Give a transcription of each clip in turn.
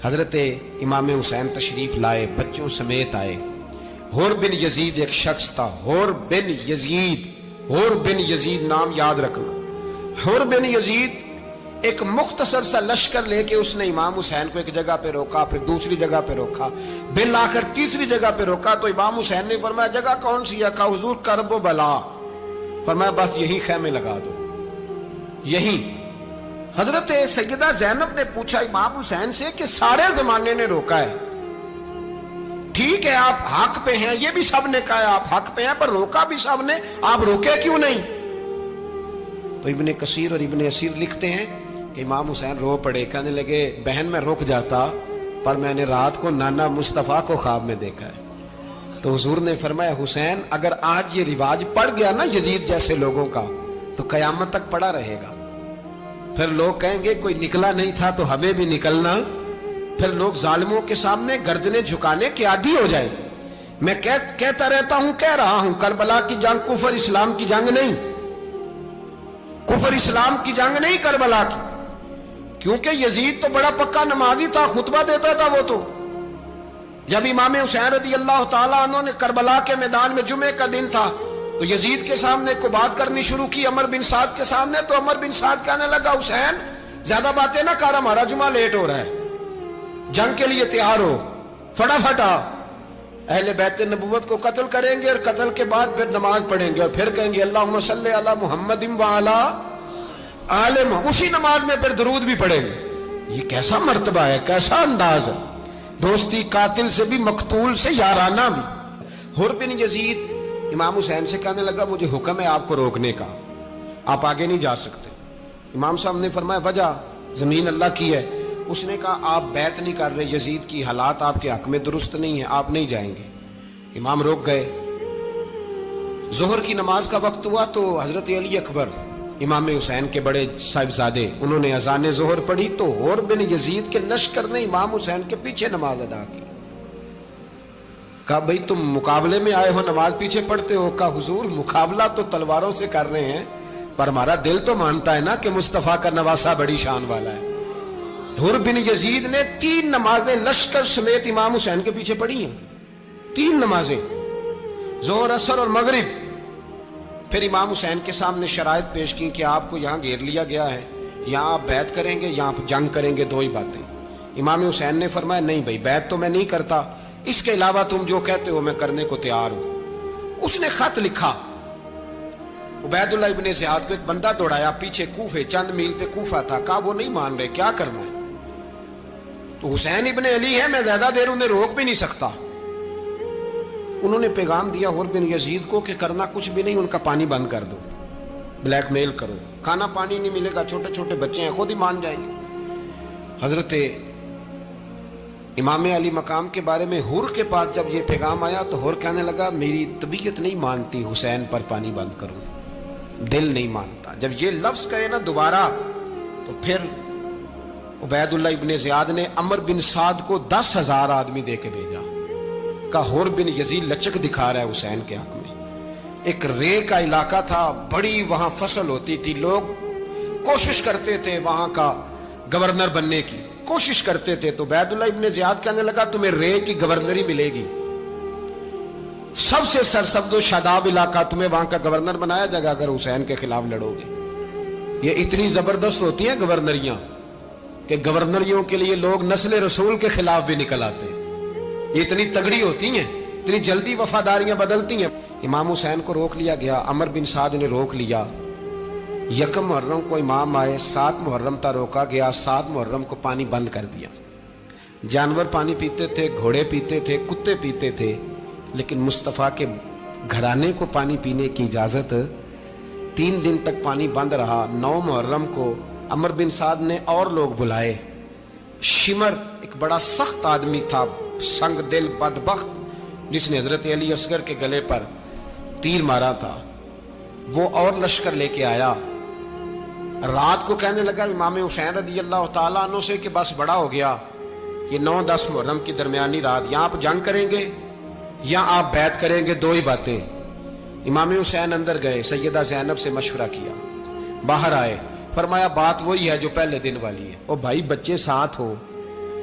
حضرت امام حسین تشریف لائے، بچوں سمیت آئے۔ حر بن یزید ایک شخص تھا، حر بن یزید نام یاد رکھنا۔ حر بن یزید ایک مختصر سا لشکر لے کے اس نے امام حسین کو ایک جگہ پہ روکا، پھر دوسری جگہ پہ روکا، بالآخر تیسری جگہ پہ روکا تو امام حسین نے فرمایا جگہ کون سی ہے؟ کہا حضور کرب و بلا۔ فرمایا بس یہی خیمے لگا دو، یہی۔ حضرت سیدہ زینب نے پوچھا امام حسین سے کہ سارے زمانے نے روکا ہے، ٹھیک ہے آپ حق پہ ہیں، یہ بھی سب نے کہا ہے آپ حق پہ ہیں، پر روکا بھی سب نے، آپ روکے کیوں نہیں؟ تو ابن کثیر اور ابن اسیر لکھتے ہیں کہ امام حسین رو پڑے، کہنے لگے بہن میں رک جاتا، پر میں نے رات کو نانا مصطفیٰ کو خواب میں دیکھا ہے۔ تو حضور نے فرمایا حسین اگر آج یہ رواج پڑ گیا نا یزید جیسے لوگوں کا تو قیامت تک پڑا رہے گا، پھر لوگ کہیں گے کوئی نکلا نہیں تھا تو ہمیں بھی نکلنا، پھر لوگ ظالموں کے سامنے گردنیں جھکانے کے عادی ہو جائے۔ میں کہتا رہتا ہوں، کہہ رہا ہوں، کربلا کی جنگ کفر اسلام کی جنگ نہیں، کفر اسلام کی جنگ نہیں کربلا کی، کیونکہ یزید تو بڑا پکا نمازی تھا، خطبہ دیتا تھا۔ وہ تو جب امام حسین رضی اللہ تعالیٰ عنہ نے کربلا کے میدان میں جمعے کا دن تھا تو یزید کے سامنے کو بات کرنی شروع کی، عمر بن سعد کے سامنے، تو عمر بن سعد کہنے لگا حسین زیادہ باتیں نہ کر، ہمارا جمعہ لیٹ ہو رہا ہے، جنگ کے لیے تیار ہو، فٹافٹ آ، اہل بیت نبوت کو قتل کریں گے اور قتل کے بعد پھر نماز پڑھیں گے اور پھر کہیں گے اللہم صلی علی محمد وعلی آل محمد، اسی نماز میں پھر درود بھی پڑھیں گے۔ یہ کیسا مرتبہ ہے، کیسا انداز ہے، دوستی قاتل سے بھی مقتول سے یارانہ بھی۔ حر بن یزید امام حسین سے کہنے لگا مجھے حکم ہے آپ کو روکنے کا، آپ آگے نہیں جا سکتے۔ امام صاحب نے فرمایا وجہ؟ زمین اللہ کی ہے۔ اس نے کہا آپ بیعت نہیں کر رہے، یزید کی حالات آپ کے حق میں درست نہیں ہیں، آپ نہیں جائیں گے۔ امام روک گئے۔ ظہر کی نماز کا وقت ہوا تو حضرت علی اکبر امام حسین کے بڑے صاحبزادے، انہوں نے اذان ظہر پڑھی تو حر بن یزید کے لشکر نے امام حسین کے پیچھے نماز ادا کی۔ کہا بھئی تم مقابلے میں آئے ہو، نماز پیچھے پڑھتے ہو؟ کہا حضور مقابلہ تو تلواروں سے کر رہے ہیں، پر ہمارا دل تو مانتا ہے نا کہ مصطفیٰ کا نواسہ بڑی شان والا ہے۔ حر بن یزید نے 3 نمازیں لشکر سمیت امام حسین کے پیچھے پڑھی ہیں، 3 نمازیں، ظہر اثر اور مغرب۔ پھر امام حسین کے سامنے شرائط پیش کی کہ آپ کو یہاں گھیر لیا گیا ہے، یہاں آپ بیعت کریں گے، یہاں جنگ کریں گے، 2 ہی باتیں۔ امام حسین نے فرمایا نہیں بھائی بیعت تو میں نہیں کرتا، اس کے علاوہ تم جو کہتے ہو میں کرنے کو تیار ہوں۔ اس نے خط لکھا، عبید اللہ ابن زیاد کو ایک بندہ دوڑایا پیچھے، کوفے چند میل پہ کوفہ تھا، کہا وہ نہیں مان رہے، کیا کرنا ہے؟ تو حسین ابن علی ہے، میں زیادہ دیر انہیں روک بھی نہیں سکتا۔ انہوں نے پیغام دیا حر بن یزید کو کہ کرنا کچھ بھی نہیں، ان کا پانی بند کر دو، بلیک میل کرو، کھانا پانی نہیں ملے گا، چھوٹے چھوٹے بچے ہیں، خود ہی مان جائیں گے۔ حضرت امام علی مقام کے بارے میں حر کے پاس جب یہ پیغام آیا تو حر کہنے لگا میری طبیعت نہیں مانتی حسین پر پانی بند کروں، دل نہیں مانتا۔ جب یہ لفظ کہے نا دوبارہ تو پھر عبید اللہ ابن زیاد نے عمر بن سعد کو 10,000 آدمی دے کے بھیجا، کہا حر بن یزید لچک دکھا رہا ہے حسین کے حق میں۔ ایک رے کا علاقہ تھا، بڑی وہاں فصل ہوتی تھی، لوگ کوشش کرتے تھے وہاں کا گورنر بننے کی، کوشش کرتے تھے۔ تو عبید اللہ ابن زیاد کہنے لگا تمہیں رے کی گورنری ملے گی، سب سے سرسبز و شاداب علاقہ، تمہیں وہاں کا گورنر بنایا جائے گا اگر حسین کے خلاف لڑو گے۔ یہ اتنی زبردست ہوتی ہیں گورنریاں کہ گورنریوں کے لیے لوگ نسل رسول کے خلاف بھی نکل آتے ہیں، یہ اتنی تگڑی ہوتی ہیں، اتنی جلدی وفاداریاں بدلتی ہیں۔ امام حسین کو روک لیا گیا، عمر بن سعد نے روک لیا۔ 1 محرم کو امام آئے، 7 محرم تا روکا گیا، 7 محرم کو پانی بند کر دیا۔ جانور پانی پیتے تھے، گھوڑے پیتے تھے، کتے پیتے تھے، لیکن مصطفیٰ کے گھرانے کو پانی پینے کی اجازت 3 دن تک پانی بند رہا۔ 9 محرم کو عمر بن سعد نے اور لوگ بلائے۔ شمر ایک بڑا سخت آدمی تھا، سنگ دل بدبخت، جس نے حضرت علی اصغر کے گلے پر تیر مارا تھا، وہ اور لشکر لے کے آیا۔ رات کو کہنے لگا امام حسین رضی اللہ تعالیٰ عنہ سے کہ بس بڑا ہو گیا، یہ 9-10 محرم کی درمیانی رات، یہاں آپ جنگ کریں گے یا آپ بیعت کریں گے، 2 ہی باتیں۔ امام حسین اندر گئے، سیدہ زینب سے مشورہ کیا، باہر آئے، فرمایا بات وہی ہے جو پہلے دن والی ہے۔ او بھائی بچے ساتھ ہو،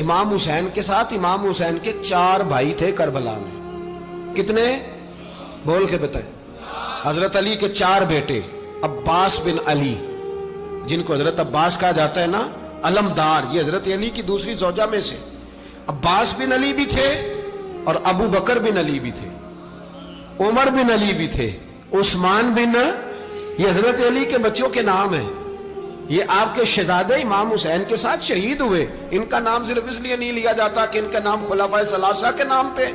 امام حسین کے ساتھ امام حسین کے 4 بھائی تھے کربلا میں. کتنے؟ بول کے بتائیں. حضرت علی کے 4 بیٹے، عباس بن علی جن کو حضرت عباس کہا جاتا ہے نا، علمدار، یہ حضرت علی کی دوسری زوجہ میں سے. عباس بن علی بھی تھے اور ابو بکر بن علی بھی تھے، عمر بن علی بھی تھے، عثمان بن، یہ حضرت علی کے بچوں کے نام ہیں. یہ آپ کے شہزادے امام حسین کے ساتھ شہید ہوئے. ان کا نام صرف اس لیے نہیں لیا جاتا کہ ان کا نام خلفائے ثلاثہ کے نام پہ،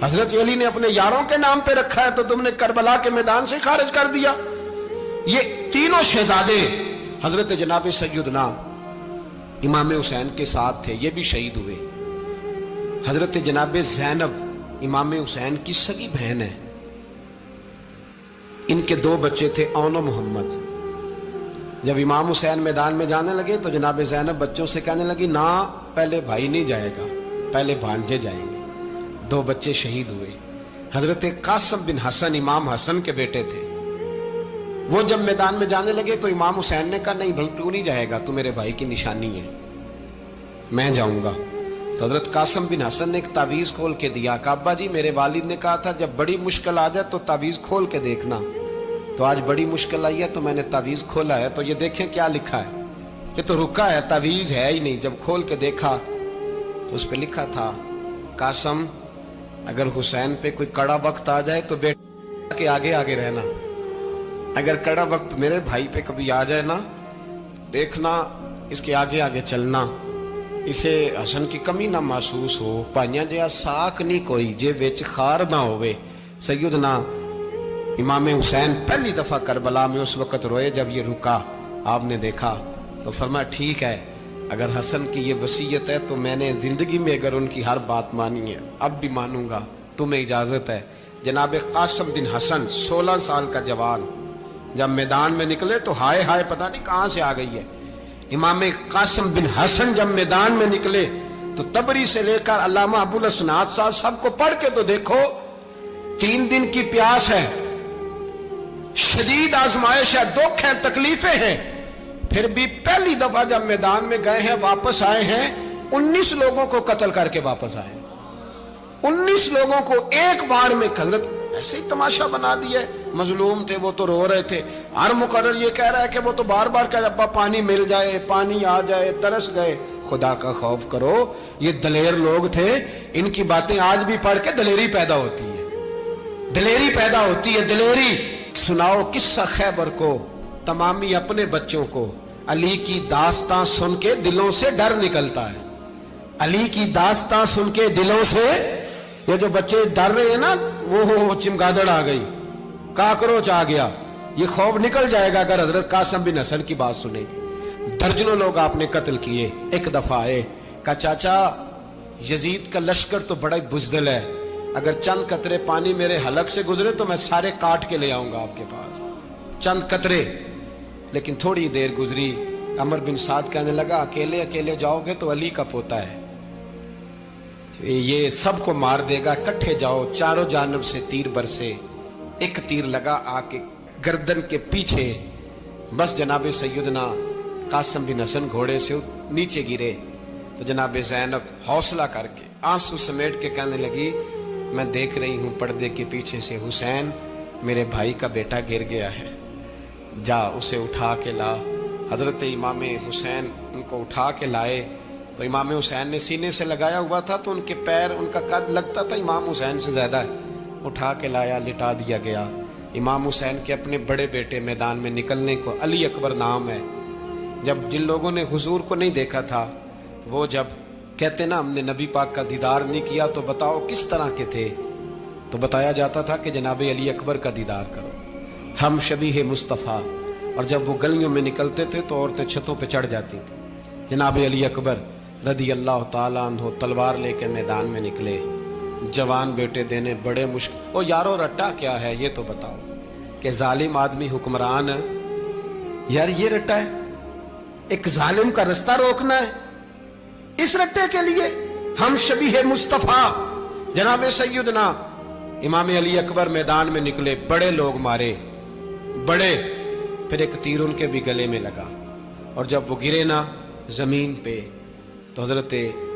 حضرت علی نے اپنے یاروں کے نام پہ رکھا ہے تو تم نے کربلا کے میدان سے خارج کر دیا. یہ تینوں شہزادے حضرت جناب سیدنا امام حسین کے ساتھ تھے، یہ بھی شہید ہوئے. حضرت جناب زینب امام حسین کی سگی بہن ہے. ان کے 2 بچے تھے، اون و محمد. جب امام حسین میدان میں جانے لگے تو جناب زینب بچوں سے کہنے لگی، نہ پہلے بھائی نہیں جائے گا، پہلے بھانجے جائیں گے. 2 بچے شہید ہوئے. حضرت قاسم بن حسن امام حسن کے بیٹے تھے. وہ جب میدان میں جانے لگے تو امام حسین نے کہا، نہیں بھائی تو نہیں جائے گا، تو میرے بھائی کی نشانی ہے، میں جاؤں گا. تو حضرت قاسم بن حسن نے ایک تعویذ کھول کے دیا کہ ابا جی میرے والد نے کہا تھا جب بڑی مشکل آ جائے تو تعویذ کھول کے دیکھنا. تو آج بڑی مشکل آئی ہے تو میں نے تعویذ کھولا ہے، تو یہ دیکھیں کیا لکھا ہے. یہ تو رکا ہے، تعویذ ہے ہی نہیں. جب کھول کے دیکھا تو اس پہ لکھا تھا، قاسم اگر حسین پہ کوئی کڑا وقت آ جائے تو بیٹے کے آگے آگے رہنا، اگر کڑا وقت میرے بھائی پہ کبھی آ جائے نا، دیکھنا اس کے آگے آگے چلنا، اسے حسن کی کمی نہ محسوس ہو. پائیاں جہاں ساک نہیں کوئی جے وچ خار نہ ہوئے. سیدنا امام حسین پہلی دفعہ کربلا میں اس وقت روئے جب یہ رکا. آپ نے دیکھا تو فرمایا ٹھیک ہے، اگر حسن کی یہ وصیت ہے تو میں نے زندگی میں اگر ان کی ہر بات مانی ہے اب بھی مانوں گا، تمہیں اجازت ہے. جناب قاسم بن حسن 16 سال کا جوان جب میدان میں نکلے تو ہائے ہائے پتہ نہیں کہاں سے آ گئی ہے. امام قاسم بن حسن جب میدان میں نکلے تو تبری سے لے کر علامہ ابو الاسناد صاحب سب کو پڑھ کے تو دیکھو، 3 دن کی پیاس ہے، شدید آزمائش ہے، دکھ ہے، تکلیفیں ہیں، پھر بھی پہلی دفعہ جب میدان میں گئے ہیں واپس آئے ہیں 19 لوگوں کو قتل کر کے واپس آئے. 19 لوگوں کو ایک بار میں حضرت ایسے ہی تماشا بنا دیا. مظلوم تھے وہ تو رو رہے تھے. ہر مقرر یہ کہہ رہا ہے کہ وہ تو بار بار کہ ابا پانی مل جائے، پانی آ جائے، ترس گئے. خدا کا خوف کرو، یہ دلیر لوگ تھے. ان کی باتیں آج بھی پڑھ کے دلیری پیدا ہوتی ہے، دلیری پیدا ہوتی ہے، دلیری. سناؤ قصہ خیبر کو، تمامی اپنے بچوں کو. علی کی داستان سن کے دلوں سے ڈر نکلتا ہے. علی کی داستان سن کے دلوں سے یہ جو بچے ڈر رہے ہیں نا، وہ چمگادڑ آ گئی، کاکروچ آ گیا، یہ خوف نکل جائے گا اگر حضرت قاسم بن حسن کی بات سنیں گے. درجنوں لوگ آپ نے قتل کیے. ایک دفعہ آئے، کہا چاچا یزید کا لشکر تو بڑا بزدل ہے، اگر چند قطرے پانی میرے حلق سے گزرے تو میں سارے کاٹ کے لے آؤں گا آپ کے پاس، چند قطرے. لیکن تھوڑی دیر گزری، عمر بن سعد کہنے لگا اکیلے اکیلے جاؤ گے تو علی کا پوتا ہے، یہ سب کو مار دے گا، کٹھے جاؤ. چاروں جانب سے تیر برسے، ایک تیر لگا آ کے گردن کے پیچھے. بس جناب سیدنا قاسم بن حسن گھوڑے سے نیچے گرے تو جناب زینب حوصلہ کر کے آنسو سمیٹ کے کہنے لگی، میں دیکھ رہی ہوں پردے کے پیچھے سے حسین میرے بھائی کا بیٹا گر گیا ہے، جا اسے اٹھا کے لا. حضرت امام حسین ان کو اٹھا کے لائے تو امام حسین نے سینے سے لگایا ہوا تھا تو ان کے پیر، ان کا قد لگتا تھا امام حسین سے زیادہ ہے. اٹھا کے لایا، لٹا دیا گیا. امام حسین کے اپنے بڑے بیٹے میدان میں نکلنے کو، علی اکبر نام ہے، جب جن لوگوں نے حضور کو نہیں دیکھا تھا وہ جب کہتے نا ہم نے نبی پاک کا دیدار نہیں کیا تو بتاؤ کس طرح کے تھے، تو بتایا جاتا تھا کہ جناب علی اکبر کا دیدار کرو، ہم شبیہ مصطفیٰ. اور جب وہ گلیوں میں نکلتے تھے تو عورتیں چھتوں پہ چڑھ جاتی تھیں. جناب علی اکبر رضی اللہ تعالیٰ عنہ تلوار لے کے میدان میں نکلے، جوان بیٹے دینے بڑے مشکل. او یارو رٹا کیا ہے یہ تو بتاؤ، کہ ظالم آدمی حکمران ہے یار، یہ رٹا ہے، ایک ظالم کا رستہ روکنا ہے. اس رٹے کے لیے ہم شبیہ مصطفیٰ جناب سیدنا امام علی اکبر میدان میں نکلے، بڑے لوگ مارے، بڑے. پھر ایک تیر ان کے بھی گلے میں لگا اور جب وہ گرے نا زمین پہ تو حضرت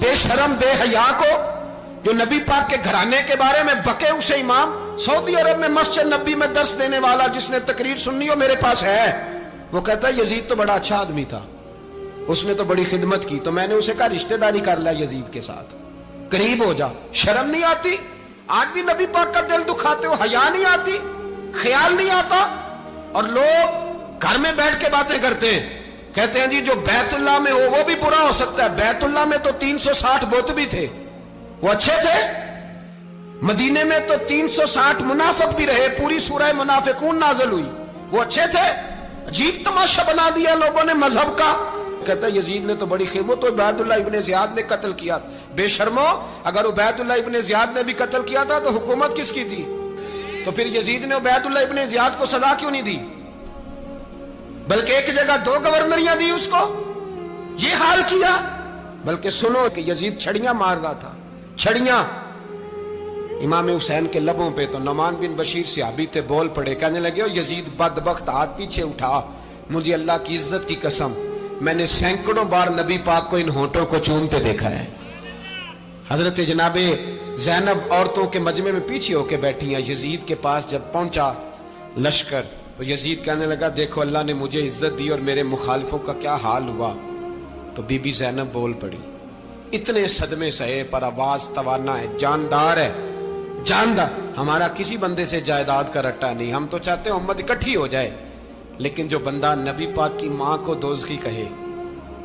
بے شرم بے حیا کو جو نبی پاک کے گھرانے کے بارے میں بکے، اسے امام سعودی عرب میں مسجد نبی میں درس دینے والا جس نے تقریر سننی ہو میرے پاس ہے، وہ کہتا ہے یزید تو بڑا اچھا آدمی تھا، اس نے تو بڑی خدمت کی، تو میں نے اسے کہا رشتہ داری کر لیا یزید کے ساتھ، قریب ہو جا۔ شرم نہیں آتی؟ آج بھی نبی پاک کا دل دکھاتے ہو، حیا نہیں آتی، خیال نہیں آتا؟ اور لوگ گھر میں بیٹھ کے باتیں کرتے ہیں، کہتے ہیں جی جو بیت اللہ میں ہو وہ بھی برا ہو سکتا ہے۔ بیت اللہ میں تو 360 بت بھی تھے، وہ اچھے تھے۔ مدینے میں تو 360 منافق بھی رہے، پوری سورہ منافقون نازل ہوئی، وہ اچھے تھے۔ عجیب تماشا بنا دیا لوگوں نے مذہب کا۔ کہتا ہے یزید نے تو بڑی خدمت، تو عبید اللہ ابن زیاد نے قتل کیا۔ بے شرمو، اگر عبید اللہ ابن زیاد نے بھی قتل کیا تھا تو حکومت کس کی تھی؟ تو پھر یزید نے عبید اللہ ابن زیاد کو سزا کیوں نہیں دی؟ بلکہ ایک جگہ 2 گورنریاں دی اس کو، یہ حال کیا۔ بلکہ سنو کہ یزید چھڑیاں مار رہا تھا، چھڑیاں امام حسین کے لبوں پہ، تو نعمان بن بشیر صحابی تھے، بول پڑے، کہنے لگے او یزید بدبخت، ہاتھ پیچھے اٹھا، مجھے اللہ کی عزت کی قسم میں نے سینکڑوں بار نبی پاک کو ان ہونٹوں کو چومتے دیکھا ہے۔ حضرت جناب زینب عورتوں کے مجمع میں پیچھے ہو کے بیٹھی ہیں، یزید کے پاس جب پہنچا لشکر تو یزید کہنے لگا دیکھو اللہ نے مجھے عزت دی اور میرے مخالفوں کا کیا حال ہوا۔ تو بی بی زینب بول پڑی، اتنے صدمے سہے پر آواز توانا ہے، جاندار ہے، جاندار۔ ہمارا کسی بندے سے جائیداد کا رٹا نہیں، ہم تو چاہتے ہیں امت اکٹھی ہو جائے، لیکن جو بندہ نبی پاک کی ماں کو دوزخی کہے،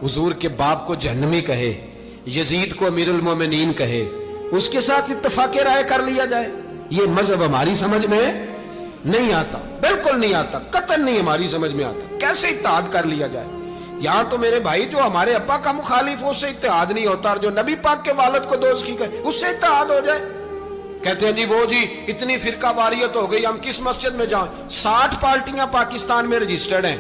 حضور کے باپ کو جہنمی کہے، یزید کو امیر المومنین کہے، اس کے ساتھ اتفاق رائے کر لیا جائے، یہ مذہب ہماری سمجھ میں نہیں آتا، بالکل نہیں آتا، قطعاً نہیں ہماری سمجھ میں آتا۔ کیسے اتحاد کر لیا جائے؟ یہاں تو میرے بھائی جو ہمارے ابا کا مخالف ہو اس سے اتحاد نہیں ہوتا، اور جو نبی پاک کے والد کو دوزخی کہے اس سے اتحاد ہو جائے۔ کہتے ہیں جی وہ جی اتنی فرقہ واریت ہو گئی، ہم کس مسجد میں جائیں؟ 60 پارٹیاں پاکستان میں رجسٹرڈ ہیں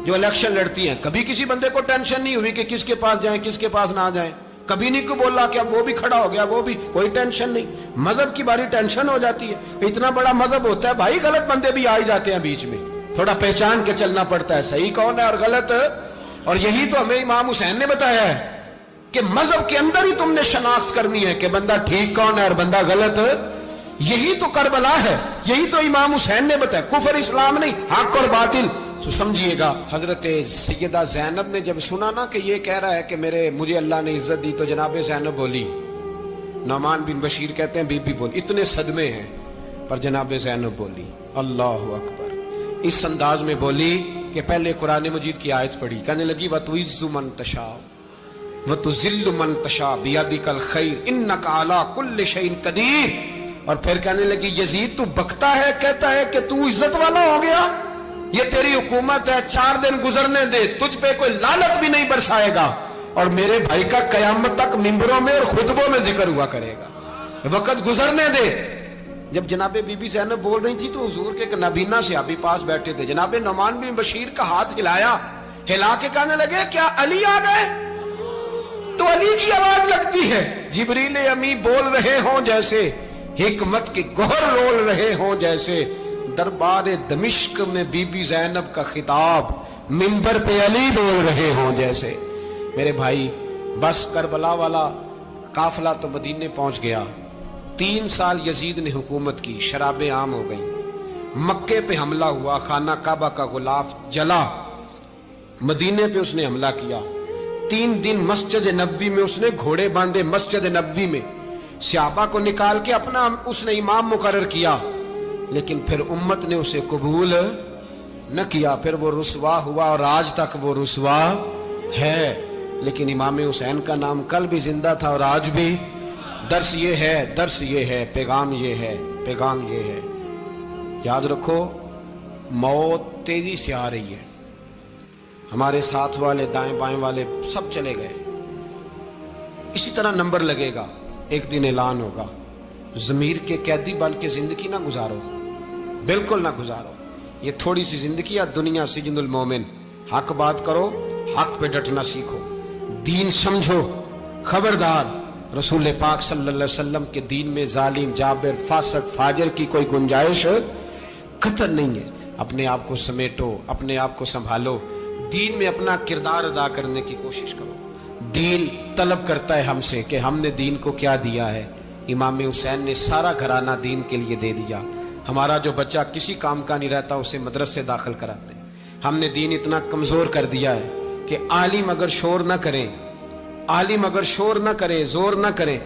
جو الیکشن لڑتی ہیں، کبھی کسی بندے کو ٹینشن نہیں ہوئی کہ کس کے پاس جائیں کس کے پاس نہ جائیں، کبھی نہیں کو بولا کہ اب وہ بھی کھڑا ہو گیا، وہ بھی، کوئی ٹینشن نہیں۔ مذہب کی باری ٹینشن ہو جاتی ہے، اتنا بڑا مذہب ہوتا ہے بھائی، غلط بندے بھی آ ہی جاتے ہیں بیچ میں، تھوڑا پہچان کے چلنا پڑتا ہے صحیح کون ہے اور غلط۔ اور یہی تو ہمیں امام حسین نے بتایا ہے کہ مذہب کے اندر ہی تم نے شناخت کرنی ہے کہ بندہ ٹھیک کون ہے اور بندہ غلط۔ یہی تو کربلا ہے، یہی تو امام حسین نے بتایا، کفر اسلام نہیں، حق اور باطل۔ تو سمجھیے گا، حضرت سیدہ زینب نے جب سنا نا کہ یہ کہہ رہا ہے کہ مجھے اللہ نے عزت دی، تو جناب زینب بولی، نعمان بن بشیر کہتے ہیں بی بی بولی، اتنے صدمے ہیں پر جناب زینب بولی اللہ اکبر، اس انداز میں بولی کہ پہلے قرآن مجید کی آیت پڑھی، کہنے لگی وَتُعِزُّ مَن تَشَاءُ وَتُذِلُّ مَن تَشَاءُ بِيَدِكَ الْخَيْرُ إِنَّكَ عَلَىٰ كُلِّ شَيْءٍ قَدِيرٌ۔ اور پھر کہنے لگی یزید تو بکتا ہے، کہتا ہے کہ تو عزت والا ہو گیا، یہ تیری حکومت ہے، 4 دن گزرنے دے، تجھ پہ کوئی لعنت بھی نہیں برسائے گا، اور میرے بھائی کا قیامت تک ممبروں میں اور خطبوں میں ذکر ہوا کرے گا، وقت گزرنے دے۔ جب جناب بی بی زینب بول رہی تھی تو حضور کے ایک نابینا صحابی پاس بیٹھے تھے، جناب نعمان بن بشیر کا ہاتھ ہلایا، ہلا کے کہنے لگے کیا علی آ گئے؟ تو علی کی آواز لگتی ہے، جبریل امی بول رہے ہوں جیسے، حکمت کے گوہر رول رہے ہوں جیسے، دربار دمشق میں بی بی زینب کا خطاب، منبر پہ علی بول رہے ہوں جیسے۔ میرے بھائی بس کربلا والا قافلہ تو مدینے پہنچ گیا، 3 سال یزید نے حکومت کی، شرابیں عام ہو گئیں، مکے پہ حملہ ہوا، خانہ کعبہ کا غلاف جلا، مدینے پہ اس نے حملہ کیا، 3 دن مسجد نبوی میں اس نے گھوڑے باندھے، مسجد نبوی میں صحابہ کو نکال کے اپنا اس نے امام مقرر کیا، لیکن پھر امت نے اسے قبول نہ کیا، پھر وہ رسوا ہوا اور آج تک وہ رسوا ہے، لیکن امام حسین کا نام کل بھی زندہ تھا اور آج بھی۔ درس یہ ہے، پیغام یہ ہے، پیغام یہ ہے، یاد رکھو موت تیزی سے آ رہی ہے، ہمارے ساتھ والے دائیں بائیں والے سب چلے گئے، اسی طرح نمبر لگے گا، ایک دن اعلان ہوگا، ضمیر کے قیدی بن کے زندگی نہ گزارو، بالکل نہ گزارو، یہ تھوڑی سی زندگی ہے، دنیا سجن المومن، حق بات کرو، حق پہ ڈٹنا سیکھو، دین سمجھو، خبردار رسول پاک صلی اللہ علیہ وسلم کے دین میں ظالم، جابر، فاسق، فاجر کی کوئی گنجائش قطعاً نہیں ہے۔ اپنے آپ کو سمیٹو، اپنے آپ کو سنبھالو، دین میں اپنا کردار ادا کرنے کی کوشش کرو، دین طلب کرتا ہے ہم سے کہ ہم نے دین کو کیا دیا ہے. امام حسین نے سارا گھرانہ دین کے لیے دے دیا. ہمارا جو بچہ کسی کام کا نہیں رہتا اسے مدرسے داخل کراتے ہیں. ہم نے دین اتنا کمزور کر دیا ہے کہ عالم اگر شور نہ کریں، عالم اگر شور نہ کرے، زور نہ کرے،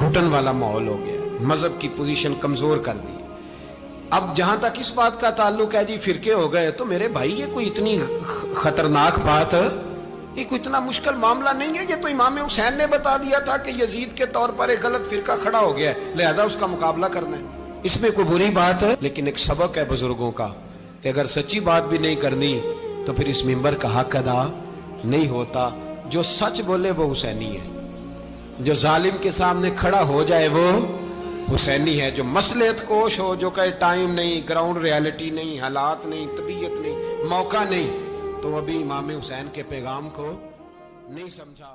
گھٹن والا ماحول ہو گیا. مذہب کی پوزیشن کمزور کر دی. اب جہاں تک اس بات کا تعلق ہے جی فرقے ہو گئے، تو میرے بھائی یہ کوئی اتنی خطرناک بات ہے، یہ کوئی اتنا مشکل معاملہ نہیں ہے. یہ تو امام حسین نے بتا دیا تھا کہ یزید کے طور پر ایک غلط فرقہ کھڑا ہو گیا ہے، لہذا اس کا مقابلہ کرنا ہے. اس میں کوئی بری بات ہے؟ لیکن ایک سبق ہے بزرگوں کا کہ اگر سچی بات بھی نہیں کرنی تو پھر اس منبر کا حق ادا نہیں ہوتا. جو سچ بولے وہ حسینی ہے، جو ظالم کے سامنے کھڑا ہو جائے وہ حسینی ہے. جو مصلحت کوش ہو، جو کہے ٹائم نہیں، گراؤنڈ ریالٹی نہیں، حالات نہیں، طبیعت نہیں، موقع نہیں، تو ابھی امام حسین کے پیغام کو نہیں سمجھا.